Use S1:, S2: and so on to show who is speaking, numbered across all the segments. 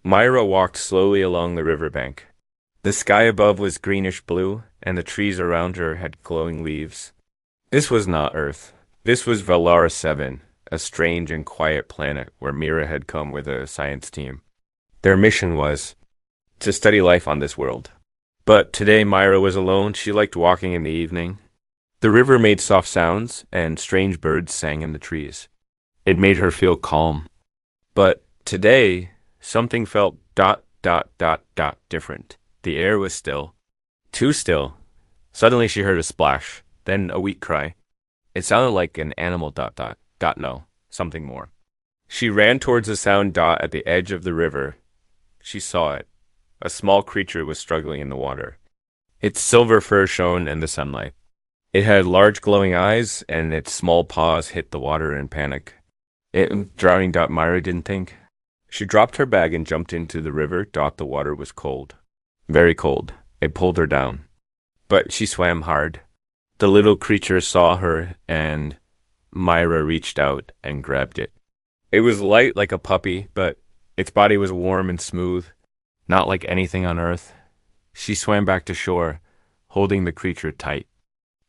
S1: Myra walked slowly along the riverbank. The sky above was greenish blue, and the trees around her had glowing leaves. This was not Earth. This was Valara 7, a strange and quiet planet where Mira had come with a science team. Their mission was to study life on this world. But today Myra was alone. She liked walking in the evening. The river made soft sounds, and strange birds sang in the trees. It made her feel calm. But today, something felt different. The air was still. Too still. Suddenly she heard a splash, then a weak cry. It sounded like an animal no, something more. She ran towards the sound at the edge of the river. She saw it. A small creature was struggling in the water. Its silver fur shone in the sunlight. It had large glowing eyes, and its small paws hit the water in panic. Drowning Myra didn't think. She dropped her bag and jumped into the river. The water was cold. Very cold. It pulled her down. But she swam hard. The little creature saw her, and Myra reached out and grabbed it. It was light like a puppy, but its body was warm and smooth, not like anything on Earth. She swam back to shore, holding the creature tight.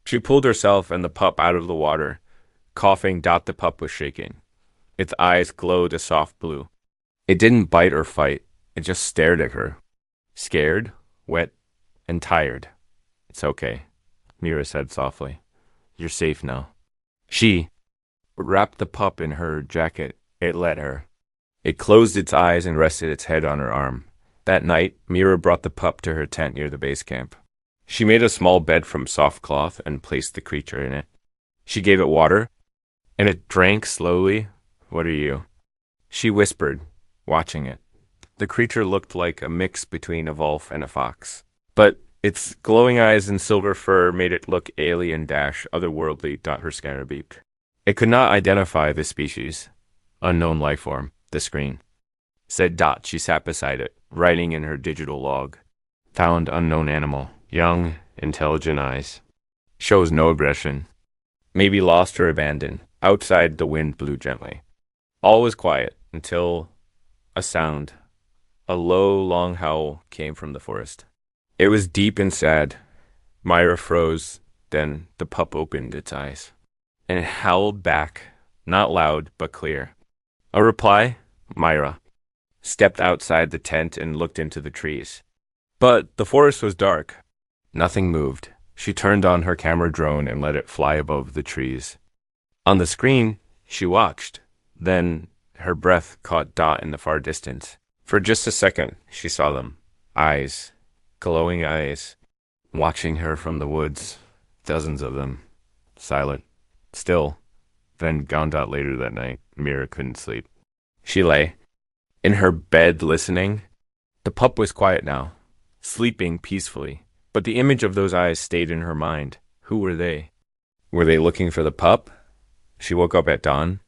S1: She pulled herself and the pup out of the water. Coughing, the pup was shaking. Its eyes glowed a soft blue. It didn't bite or fight. It just stared at her. Scared, wet, and tired. It's okay, Mira said softly. You're safe now. She wrapped the pup in her jacket. It let her. It closed its eyes and rested its head on her arm. That night, Mira brought the pup to her tent near the base camp. She made a small bed from soft cloth and placed the creature in it. She gave it water, and it drank slowly. What are you? She whispered, watching it. The creature looked like a mix between a wolf and a fox. But its glowing eyes and silver fur made it look alien otherworldly. Her scanner beeped. It could not identify the species. Unknown life form, the screen. Said She sat beside it, writing in her digital log. Found unknown animal. Young, intelligent eyes. Shows no aggression. Maybe lost or abandoned. Outside, the wind blew gently. All was quiet until a sound. A low, long howl came from the forest. It was deep and sad. Myra froze. Then the pup opened its eyes. And it howled back, not loud, but clear. A reply? Myra stepped outside the tent and looked into the trees. But the forest was dark. Nothing moved. She turned on her camera drone and let it fly above the trees. On the screen, she watched. Then her breath caught in the far distance. For just a second, she saw them. Eyes. Glowing eyes. Watching her from the woods. Dozens of them. Silent. Still. Then gone. Later that night, Mira couldn't sleep. She lay in her bed listening. The pup was quiet now, sleeping peacefully. But the image of those eyes stayed in her mind. Who were they? Were they looking for the pup? She woke up at dawn.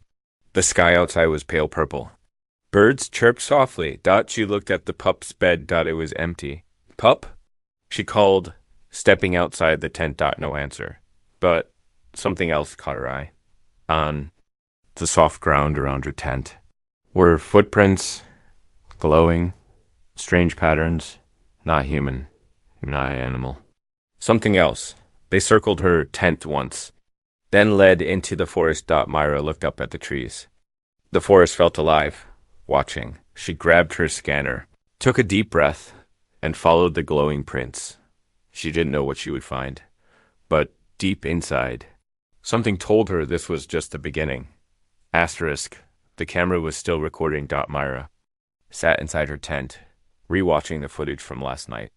S1: The sky outside was pale purple. Birds chirped softly. She looked at the pup's bed. It was empty. Pup? She called, stepping outside the tent. No answer. But something else caught her eye. On the soft ground around her tent were footprints, glowing, strange patterns, not human, not animal. Something else. They circled her tent once, then led into the forest. Myra looked up at the trees. The forest felt alive, watching. She grabbed her scanner, took a deep breath, and followed the glowing prints. She didn't know what she would find, but deep inside, something told her this was just the beginning. Asterisk. The camera was still recording. Myra sat inside her tent, rewatching the footage from last night.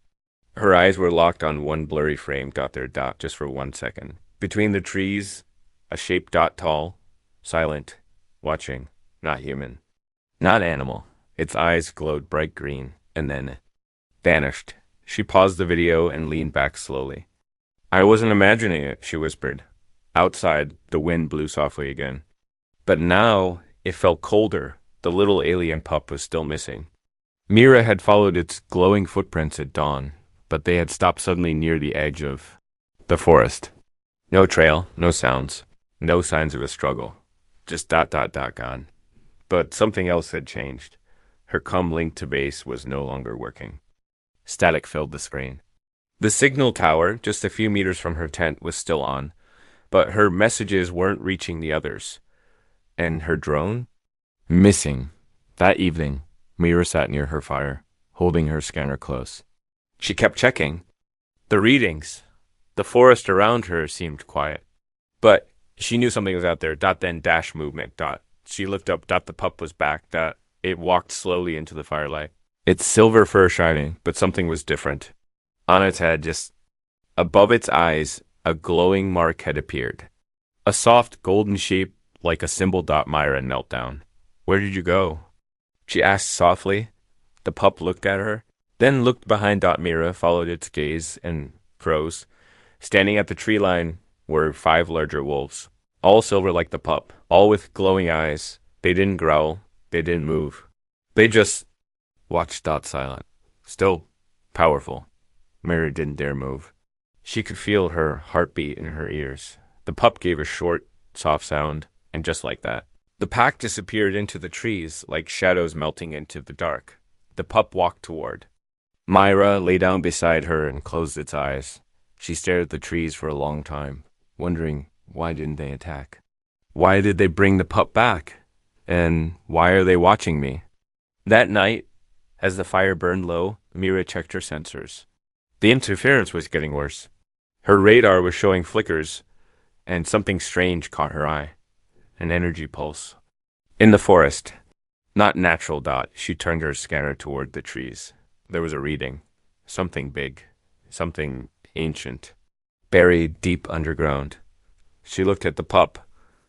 S1: Her eyes were locked on one blurry frame. Just for 1 second. Between the trees, a shape. Tall, silent, watching. Not human, not animal. Its eyes glowed bright green, and then vanished. She paused the video and leaned back slowly. I wasn't imagining it, she whispered. Outside, the wind blew softly again. But now, it felt colder. The little alien pup was still missing. Mira had followed its glowing footprints at dawn, but they had stopped suddenly near the edge of the forest. No trail, no sounds, no signs of a struggle. Just gone. But something else had changed. Her com link to base was no longer working. Static filled the screen. The signal tower, just a few meters from her tent, was still on, but her messages weren't reaching the others. And her drone? Missing. That evening, Mira sat near her fire, holding her scanner close. She kept checking. The readings. The forest around her seemed quiet. But she knew something was out there. Then dash movement. She looked up. The pup was back. It walked slowly into the firelight. Its silver fur shining, but something was different. On its head, just above its eyes, a glowing mark had appeared. A soft golden shape like a symbol. Myra knelt down. Where did you go? She asked softly. The pup looked at her, then looked behind. Mira followed its gaze and froze. Standing at the tree line were 5 larger wolves, all silver like the pup, all with glowing eyes. They didn't growl. They didn't move. They just watched. Silent. Still powerful. Mira didn't dare move. She could feel her heartbeat in her ears. The pup gave a short, soft sound, and just like that, the pack disappeared into the trees like shadows melting into the dark. The pup walked toward. Myra lay down beside her and closed its eyes. She stared at the trees for a long time, wondering why didn't they attack? Why did they bring the pup back? And why are they watching me? That night, as the fire burned low, Mira checked her sensors. The interference was getting worse. Her radar was showing flickers, and something strange caught her eye. An energy pulse. In the forest. Not natural. She turned her scanner toward the trees. There was a reading. Something big. Something ancient. Buried deep underground. She looked at the pup,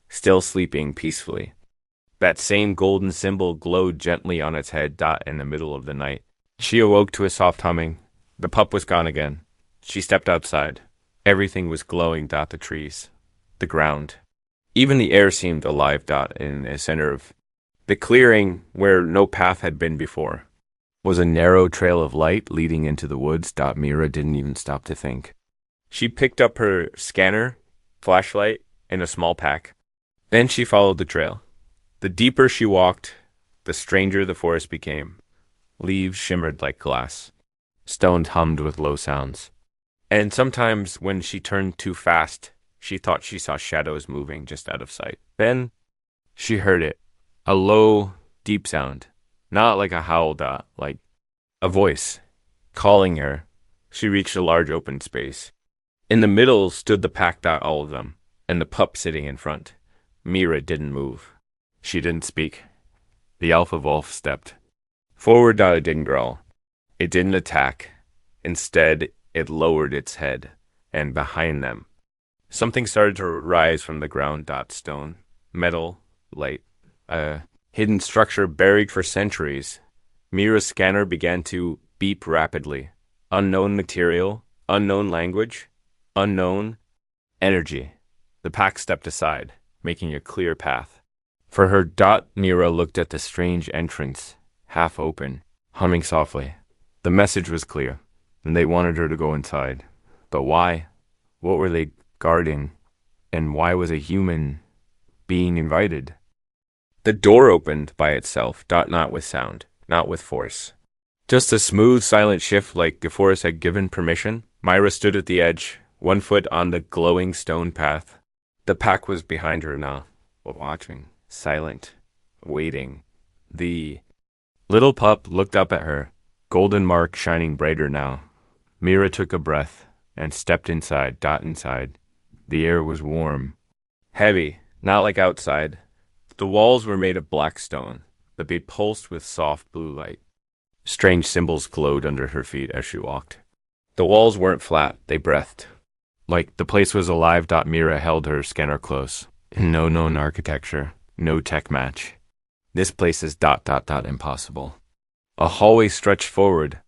S1: still sleeping peacefully. That same golden symbol glowed gently on its head. In the middle of the night. She awoke to a soft humming. The pup was gone again. She stepped outside. Everything was glowing. The trees. The ground. Even the air seemed alive. In the center of the clearing, where no path had been before, was a narrow trail of light leading into the woods. Mira didn't even stop to think. She picked up her scanner, flashlight, and a small pack. Then she followed the trail. The deeper she walked, the stranger the forest became. Leaves shimmered like glass. Stones hummed with low sounds. And sometimes when she turned too fast, she thought she saw shadows moving just out of sight. Then she heard it. A low, deep sound. Not like a howl. Like a voice. Calling her. She reached a large open space. In the middle stood the pack. All of them. And the pup sitting in front. Mira didn't move. She didn't speak. The alpha wolf stepped. Forward. It didn't growl. It didn't attack. Instead, it lowered its head. And behind them, something started to rise from the ground. Stone. Metal. Light. A hidden structure buried for centuries. Mira's scanner began to beep rapidly. Unknown material. Unknown language. Unknown energy. The pack stepped aside, making a clear path. For her. Mira looked at the strange entrance, half open, humming softly. The message was clear, and they wanted her to go inside. But why? What were they guarding? And why was a human being invited? The door opened by itself. Not with sound, not with force. Just a smooth, silent shift like the forest had given permission. Myra stood at the edge, 1 foot on the glowing stone path. The pack was behind her now, watching, silent, waiting. The little pup looked up at her, golden mark shining brighter now. Mira took a breath and stepped inside. Inside. The air was warm, heavy, not like outside. The walls were made of black stone, but they pulsed with soft blue light. Strange symbols glowed under her feet as she walked. The walls weren't flat, they breathed. Like the place was alive. Mira held her scanner close. No known architecture, no tech match. This place is ... impossible. A hallway stretched forward,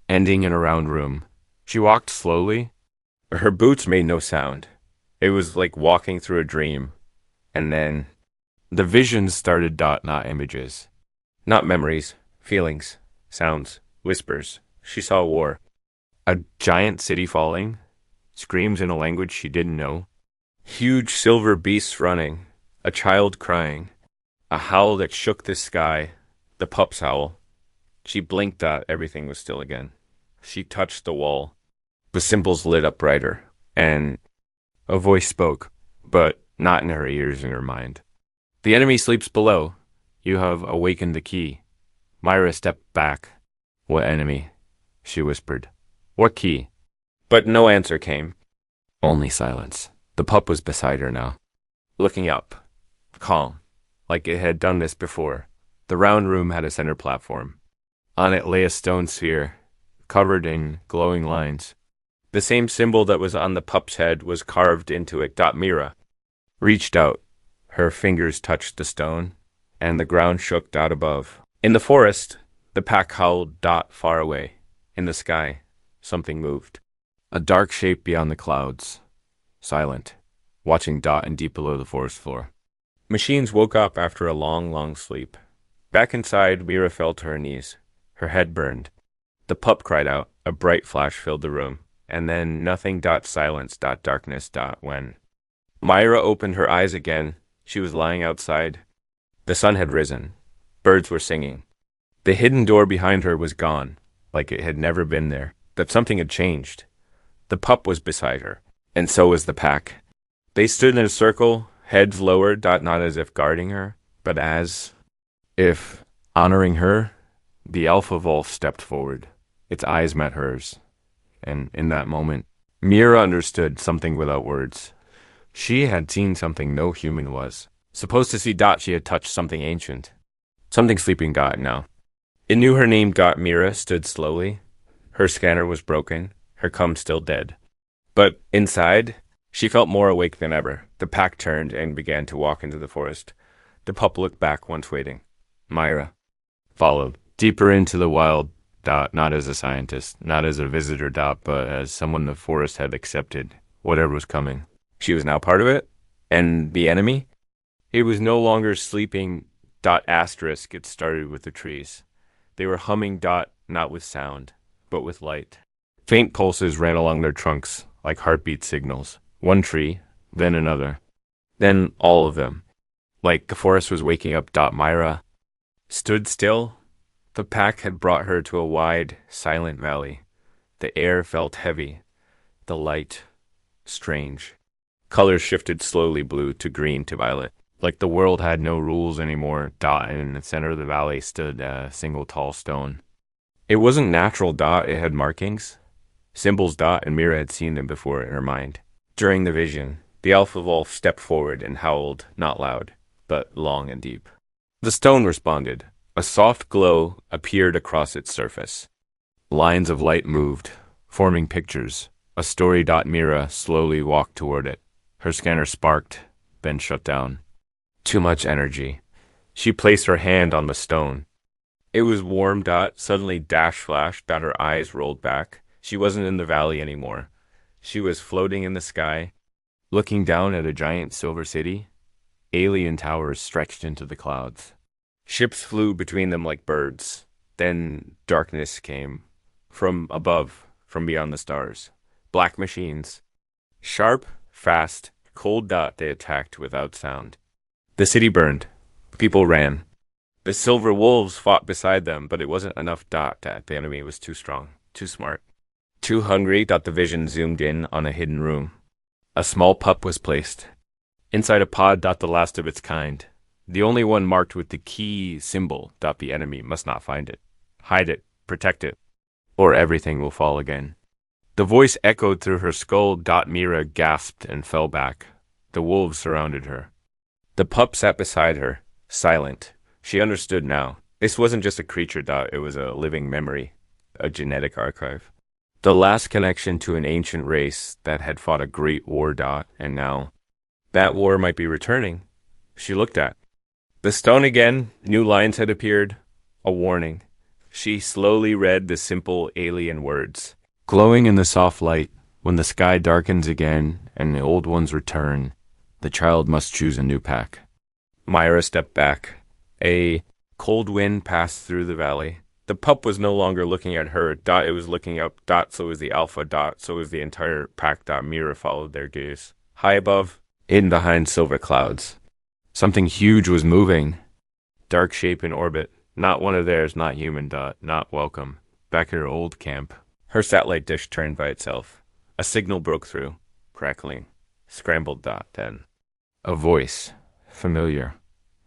S1: ending in a round room. She walked slowly. Her boots made no sound. It was like walking through a dream. And then the visions started. Not images. Not memories. Feelings. Sounds. Whispers. She saw war. A giant city falling. Screams in a language she didn't know. Huge silver beasts running. A child crying. A howl that shook the sky. The pup's howl. She blinked that everything was still again. She touched the wall. The symbols lit up brighter, and a voice spoke, but not in her ears, in her mind. The enemy sleeps below. You have awakened the key. Myra stepped back. What enemy? She whispered. What key? But no answer came. Only silence. The pup was beside her now, looking up, calm, like it had done this before. The round room had a center platform. On it lay a stone sphere, covered in glowing lines. The same symbol that was on the pup's head was carved into it. Mira reached out. Her fingers touched the stone, and the ground shook above. In the forest, the pack howled far away. In the sky, something moved. A dark shape beyond the clouds. Silent, watching and deep below the forest floor. Machines woke up after a long, long sleep. Back inside, Mira fell to her knees. Her head burned. The pup cried out. A bright flash filled the room. And then nothing. Silence. Darkness. When Myra opened her eyes again, she was lying outside. The sun had risen. Birds were singing. The hidden door behind her was gone, like it had never been there, that something had changed. The pup was beside her, and so was the pack. They stood in a circle, heads lowered, not as if guarding her, but as if honoring her. The alpha wolf stepped forward. Its eyes met hers. And in that moment, Mira understood something without words. She had seen something no human was. Supposed to see. She had touched something ancient. Something sleeping now. It knew her name. Mira stood slowly. Her scanner was broken. Her cum still dead. But inside, she felt more awake than ever. The pack turned and began to walk into the forest. The pup looked back, once waiting. Myra followed, deeper into the wild. Not as a scientist, not as a visitor. But as someone the forest had accepted. Whatever was coming. She was now part of it. And the enemy? It was no longer sleeping. Asterisk. It started with the trees. They were humming. Not with sound, but with light. Faint pulses ran along their trunks, like heartbeat signals. One tree, then another. Then all of them. Like the forest was waking up. Myra stood still. The pack had brought her to a wide, silent valley. The air felt heavy. The light, strange. Colors shifted slowly, blue to green to violet. Like the world had no rules anymore. And in the center of the valley stood a single tall stone. It wasn't natural. It had markings. Symbols. And Mira had seen them before in her mind. During the vision, the alpha wolf stepped forward and howled, not loud, but long and deep. The stone responded. A soft glow appeared across its surface. Lines of light moved, forming pictures. A story. Mira slowly walked toward it. Her scanner sparked, then shut down. Too much energy. She placed her hand on the stone. It was warm. Suddenly flashed. Her eyes rolled back. She wasn't in the valley anymore. She was floating in the sky, looking down at a giant silver city. Alien towers stretched into the clouds. Ships flew between them like birds. Then darkness came. From above, from beyond the stars. Black machines. Sharp, fast, cold. They attacked without sound. The city burned. People ran. The silver wolves fought beside them, but it wasn't enough. The enemy was too strong, too smart, too hungry. The vision zoomed in on a hidden room. A small pup was placed. Inside a pod. The last of its kind. The only one marked with the key symbol. The enemy must not find it. Hide it. Protect it. Or everything will fall again. The voice echoed through her skull. Mira gasped and fell back. The wolves surrounded her. The pup sat beside her, silent. She understood now. This wasn't just a creature. It was a living memory. A genetic archive. The last connection to an ancient race that had fought a great war. And now, that war might be returning. She looked at the stone again. New lines had appeared. A warning. She slowly read the simple alien words. Glowing in the soft light, when the sky darkens again and the old ones return, the child must choose a new pack. Myra stepped back. A cold wind passed through the valley. The pup was no longer looking at her. It was looking up. So was the alpha. So was the entire pack. Mira followed their gaze. High above, hidden behind silver clouds. Something huge was moving. Dark shape in orbit. Not one of theirs, not human. Dot, not welcome. Back at her old camp. Her satellite dish turned by itself. A signal broke through, crackling. Scrambled. Dot, then. A voice. Familiar.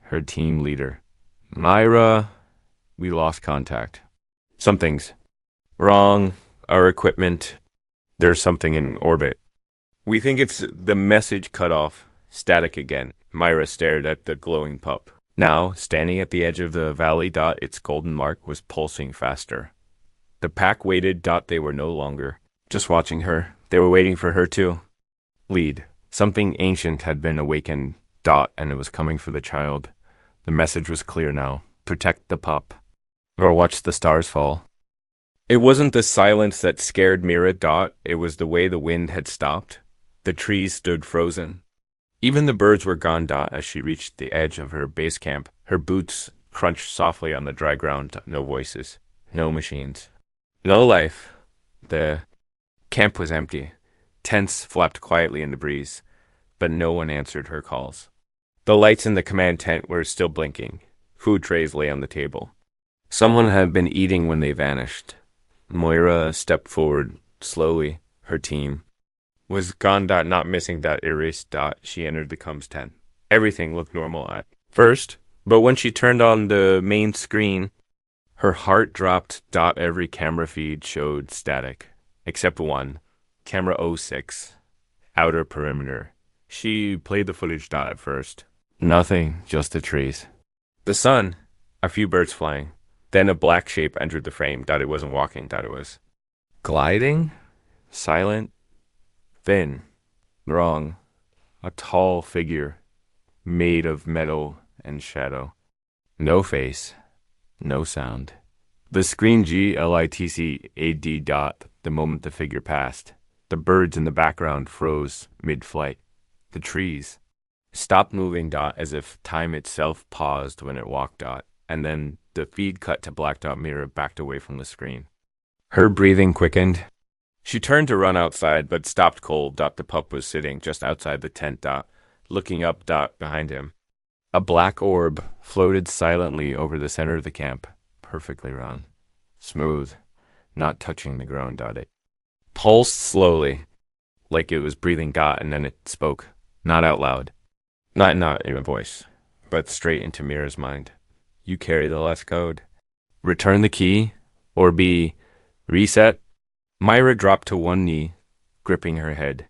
S1: Her team leader. Myra. We lost contact. Something's wrong. Our equipment. There's something in orbit. We think it's the message cut off. Static again. Myra stared at the glowing pup. Now, standing at the edge of the valley. Dot, its golden mark was pulsing faster. The pack waited. Dot, they were no longer just watching her. They were waiting for her to lead. Something ancient had been awakened. Dot, and it was coming for the child. The message was clear now. Protect the pup. Or watch the stars fall. It wasn't the silence that scared Mira. Dot, it was the way the wind had stopped. The trees stood frozen. Even the birds were gone. Dot, as she reached the edge of her base camp, her boots crunched softly on the dry ground. No voices. No machines. No life. The camp was empty. Tents flapped quietly in the breeze, but no one answered her calls. The lights in the command tent were still blinking. Food trays lay on the table. Someone had been eating when they vanished. Moira stepped forward, slowly. Her team was gone. Dot, not missing. Dot, erased. Dot, she entered the comms tent. Everything looked normal at first, but when she turned on the main screen, her heart dropped. Dot, every camera feed showed static, except one. Camera 06. Outer perimeter. She played the footage. Dot, at first. Nothing, just the trees. The sun. A few birds flying. Then a black shape entered the frame. Dot, it wasn't walking. Dot, it was gliding. Silent. Thin. Wrong. A tall figure. Made of metal and shadow. No face. No sound. The screen glitcad. Dot, the moment the figure passed. The birds in the background froze mid-flight. The trees stopped moving. Dot, as if time itself paused when it walked. Dot, and then the feed cut to black. Dot, Mira backed away from the screen. Her breathing quickened. She turned to run outside, but stopped cold. Dot, the pup was sitting just outside the tent. Dot, looking up. Dot, behind him. A black orb floated silently over the center of the camp, perfectly round, smooth, not touching the ground. Dot, it pulsed slowly, like it was breathing. Dot, and then it spoke, not out loud, not in a voice, but straight into Mira's mind. You carry the last code. Return the key, or be reset. Myra dropped to one knee, gripping her head.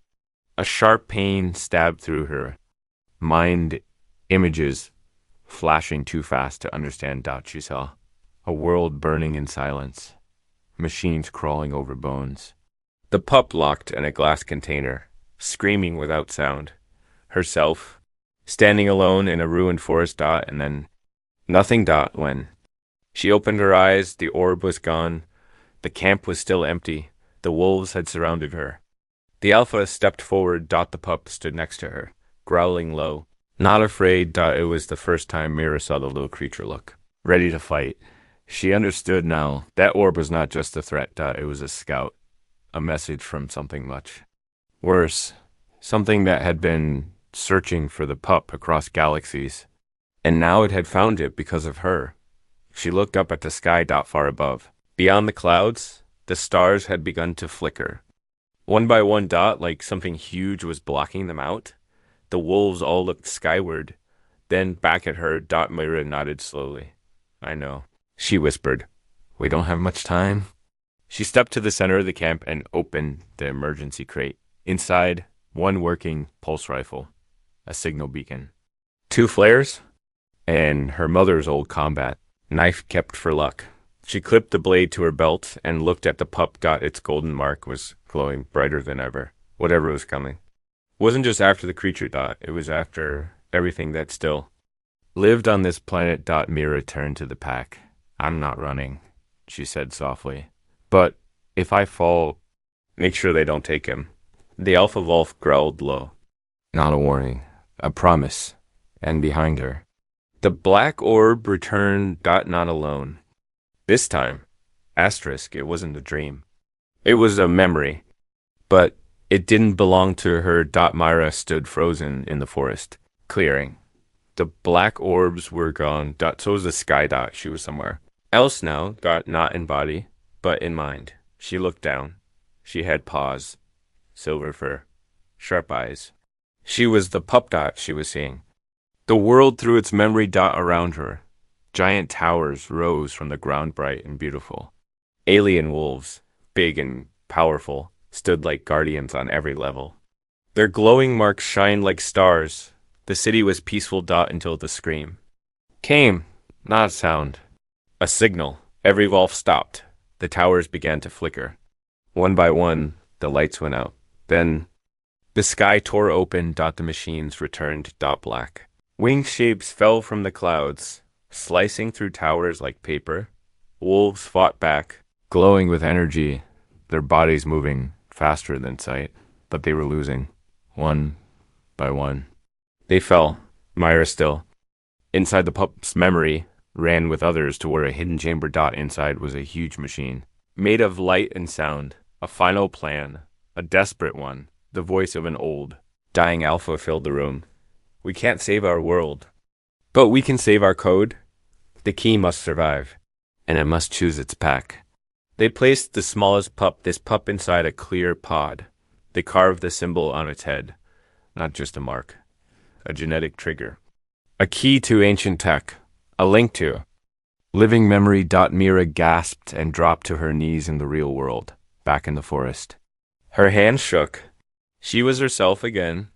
S1: A sharp pain stabbed through her mind. Images flashing too fast to understand. Dot, she saw a world burning in silence, machines crawling over bones. The pup locked in a glass container, screaming without sound. Herself, standing alone in a ruined forest. Dot, and then nothing. Dot, when she opened her eyes, the orb was gone. The camp was still empty. The wolves had surrounded her. The alpha stepped forward. Dot, the pup stood next to her, growling low. Not afraid. Dot, it was the first time Mira saw the little creature look ready to fight. She understood now. That orb was not just a threat. Dot, it was a scout. A message from something much worse. Something that had been searching for the pup across galaxies. And now it had found it because of her. She looked up at the sky. Dot, far above. Beyond the clouds, the stars had begun to flicker. One by one. Dot, like something huge was blocking them out. The wolves all looked skyward, then back at her. Dot, Myra nodded slowly. I know, she whispered. We don't have much time. She stepped to the center of the camp and opened the emergency crate. Inside, one working pulse rifle, a signal beacon, 2 flares, and her mother's old combat knife kept for luck. She clipped the blade to her belt and looked at the pup. Got its golden mark was glowing brighter than ever, whatever was coming. Wasn't just after the creature. Dot, it was after everything that still lived on this planet. Dot, Mira turned to the pack. I'm not running, she said softly. But if I fall, make sure they don't take him. The alpha wolf growled low. Not a warning, a promise. And behind her, the black orb returned. Dot, not alone. This time, asterisk, it wasn't a dream. It was a memory. But it didn't belong to her. Dot, Myra stood frozen in the forest clearing. The black orbs were gone. Dot, so was the sky. Dot, she was somewhere else now. Dot, not in body, but in mind. She looked down. She had paws, silver fur, sharp eyes. She was the pup. Dot, she was seeing. The world through its memory. Dot, around her. Giant towers rose from the ground, bright and beautiful. Alien wolves, big and powerful, stood like guardians on every level. Their glowing marks shined like stars. The city was peaceful. Dot, until the scream came, not a sound, a signal. Every wolf stopped. The towers began to flicker. One by one, the lights went out. Then the sky tore open. Dot, the machines returned. Dot, black. Winged shapes fell from the clouds, slicing through towers like paper. Wolves fought back, glowing with energy, their bodies moving faster than sight, but they were losing, one by one. They fell, Myra still. Inside the pup's memory, ran with others to where a hidden chamber. Dot, inside was a huge machine, made of light and sound, a final plan, a desperate one. The voice of an old, dying alpha filled the room. We can't save our world, but we can save our code. The key must survive, and it must choose its pack. They placed the smallest pup, this pup, inside a clear pod. They carved the symbol on its head, not just a mark, a genetic trigger, a key to ancient tech, a link to living memory. Dot, Mira gasped and dropped to her knees in the real world, back in the forest. Her hands shook. She was herself again.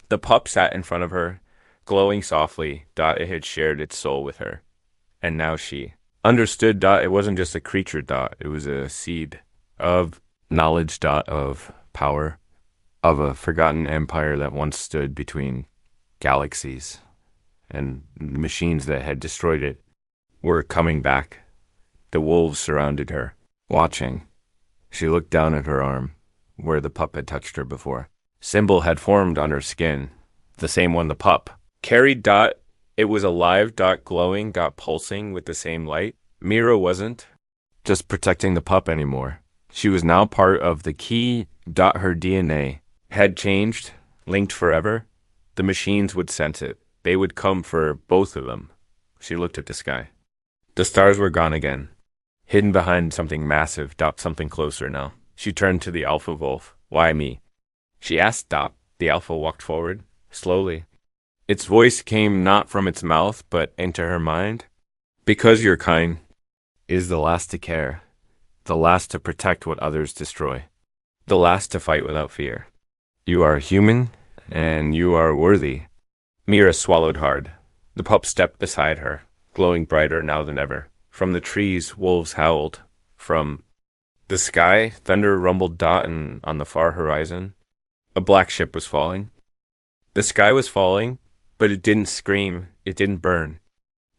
S1: The pup sat in front of her, glowing softly. Dot, it had shared its soul with her. And now she understood. Dot, it wasn't just a creature. Dot, it was a seed of knowledge. Dot, of power, of a forgotten empire that once stood between galaxies, and the machines that had destroyed it were coming back. The wolves surrounded her, watching. She looked down at her arm, where the pup had touched her before. Symbol had formed on her skin, the same one the pup carried. Dot, it was alive. Dot, glowing. Dot, pulsing with the same light. Mira wasn't just protecting the pup anymore. She was now part of the key. Dot, her DNA had changed, linked forever. The machines would sense it. They would come for both of them. She looked at the sky. The stars were gone again, hidden behind something massive. Dot, something closer now. She turned to the alpha wolf. Why me? She asked. Dot, the alpha walked forward, slowly. Its voice came not from its mouth, but into her mind. Because your kind is the last to care, the last to protect what others destroy, the last to fight without fear. You are human, and you are worthy. Mira swallowed hard. The pup stepped beside her, glowing brighter now than ever. From the trees, wolves howled. From the sky, thunder rumbled. Dot, and on the far horizon, a black ship was falling. The sky was falling, but it didn't scream. It didn't burn.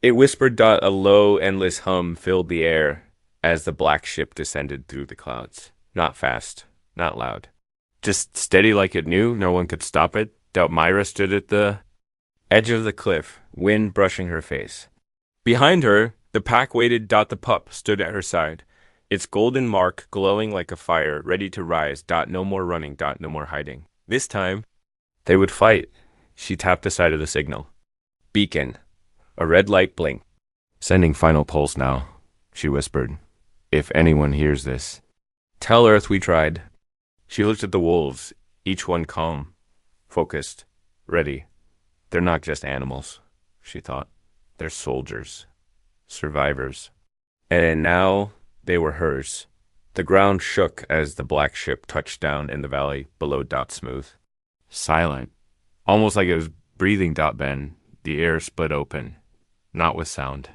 S1: It whispered. Dot, a low, endless hum filled the air as the black ship descended through the clouds. Not fast, not loud. Just steady like it knew no one could stop it. Dot, Myra stood at the edge of the cliff, wind brushing her face. Behind her, the pack waited. Dot, the pup stood at her side, its golden mark glowing like a fire, ready to rise. Dot, no more running. Dot, no more hiding. This time, they would fight. She tapped the side of the signal. Beacon. A red light blinked. Sending final pulse now, she whispered. If anyone hears this, tell Earth we tried. She looked at the wolves, each one calm, focused, ready. They're not just animals, she thought. They're soldiers, survivors. And now they were hers. The ground shook as the black ship touched down in the valley below. Dot, smooth, silent, almost like it was breathing. Dot, then the air split open, not with sound,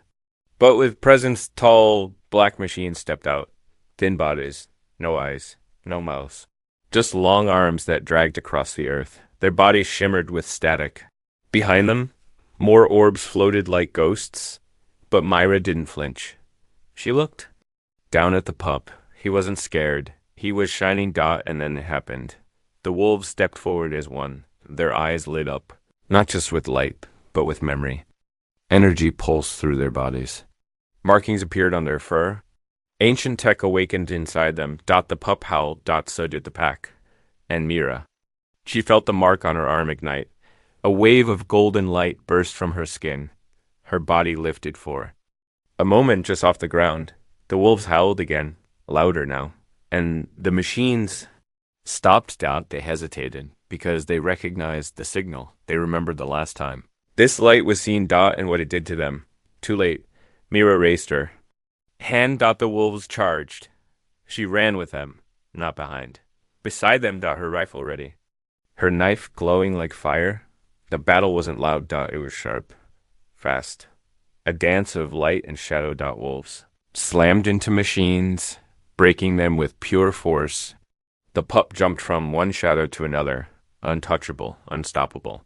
S1: but with presence. Tall black machines stepped out, thin bodies, no eyes, no mouths, just long arms that dragged across the earth. Their bodies shimmered with static. Behind them, more orbs floated like ghosts, but Myra didn't flinch. She looked down at the pup. He wasn't scared. He was shining. Dot, and then it happened. The wolves stepped forward as one. Their eyes lit up, not just with light, but with memory. Energy pulsed through their bodies. Markings appeared on their fur. Ancient tech awakened inside them. Dot, the pup howled. Dot, so did the pack. And Mira. She felt the mark on her arm ignite. A wave of golden light burst from her skin. Her body lifted for a moment just off the ground. The wolves howled again, louder now, and the machines stopped. They hesitated because they recognized the signal. They remembered the last time. This light was seen. And what it did to them. Too late. Mira raced her. Hand. The wolves charged. She ran with them, not behind. Beside them. Her rifle ready. Her knife glowing like fire. The battle wasn't loud. It was sharp. Fast. A dance of light and shadow. Wolves slammed into machines, breaking them with pure force. The pup jumped from one shadow to another, untouchable, unstoppable.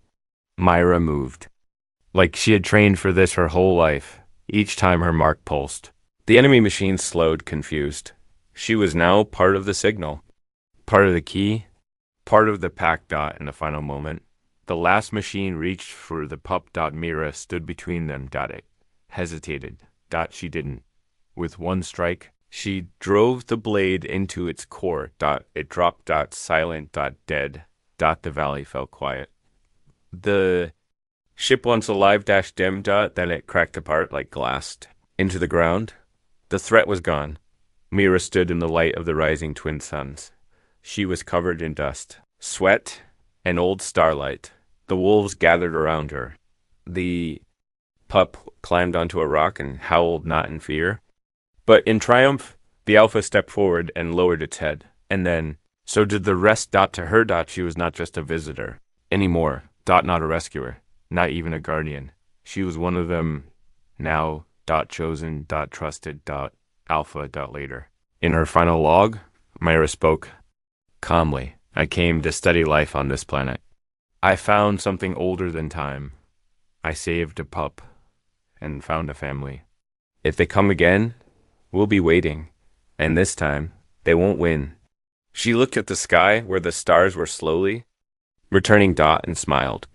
S1: Myra moved. Like she had trained for this her whole life, each time her mark pulsed. The enemy machine slowed, confused. She was now part of the signal, part of the key, part of the pack. In the final moment, the last machine reached for the pup. Mira stood between them. It hesitated. She didn't. With one strike, she drove the blade into its core. It dropped. Silent. Dead. The valley fell quiet. The ship once alive. Dim. Then it cracked apart like glass into the ground. The threat was gone. Mira stood in the light of the rising twin suns. She was covered in dust, sweat, and old starlight. The wolves gathered around her. The pup climbed onto a rock and howled, not in fear, but in triumph. The alpha stepped forward and lowered its head. And then, so did the rest. To her. She was not just a visitor anymore. Not a rescuer. Not even a guardian. She was one of them now. Chosen. Trusted. Alpha. Later. In her final log, Myra spoke calmly. I came to study life on this planet. I found something older than time. I saved a pup and found a family. If they come again, we'll be waiting. And this time, they won't win. She looked at the sky where the stars were slowly returning. And smiled.